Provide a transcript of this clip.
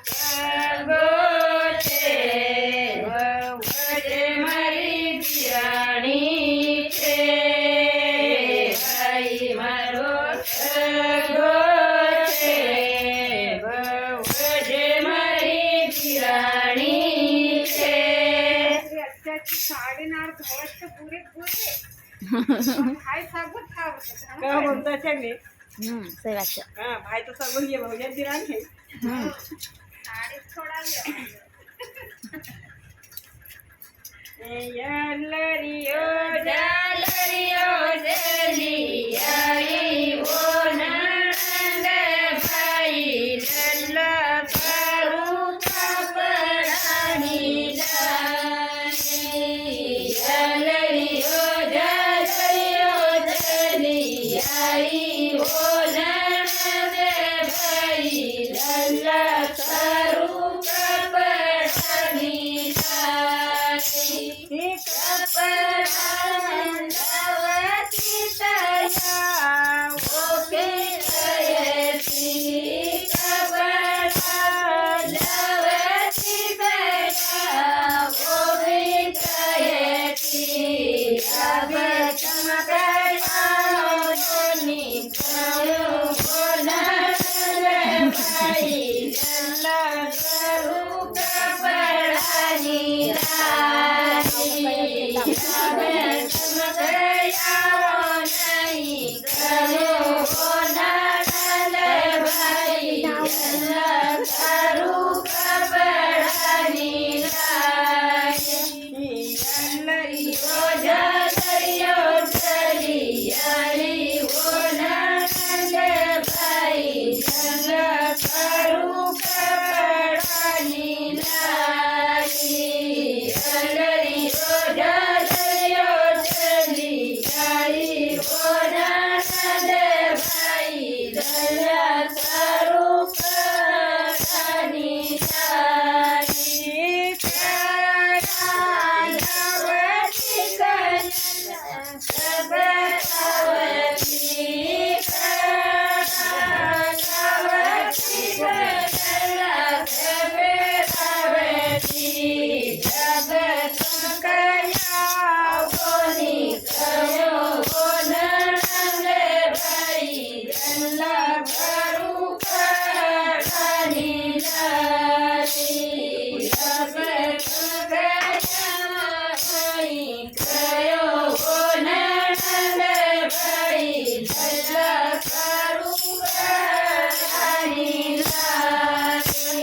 સગો છે વહુજે મારી પિરાણી છે ભાઈ મારો સગો છે વહુજે મારી પિરાણી છે साढ़े नार धोवत तो पूरे पूरे भाई सब खाओ का बोलता છે ને सही बात है। હા ભાઈ તો સગો લીએ ભૌજા દિરાન છે साड़ी थोड़ा ले યલરિયો જલી આઈ ઓ નંદ ભાઈ લલ્લા કરું કપડાની લાની યલરિયો જલી આઈ ઓ નંદ ભાઈ લલ્લા કરું કપડાની લાની ભાઈ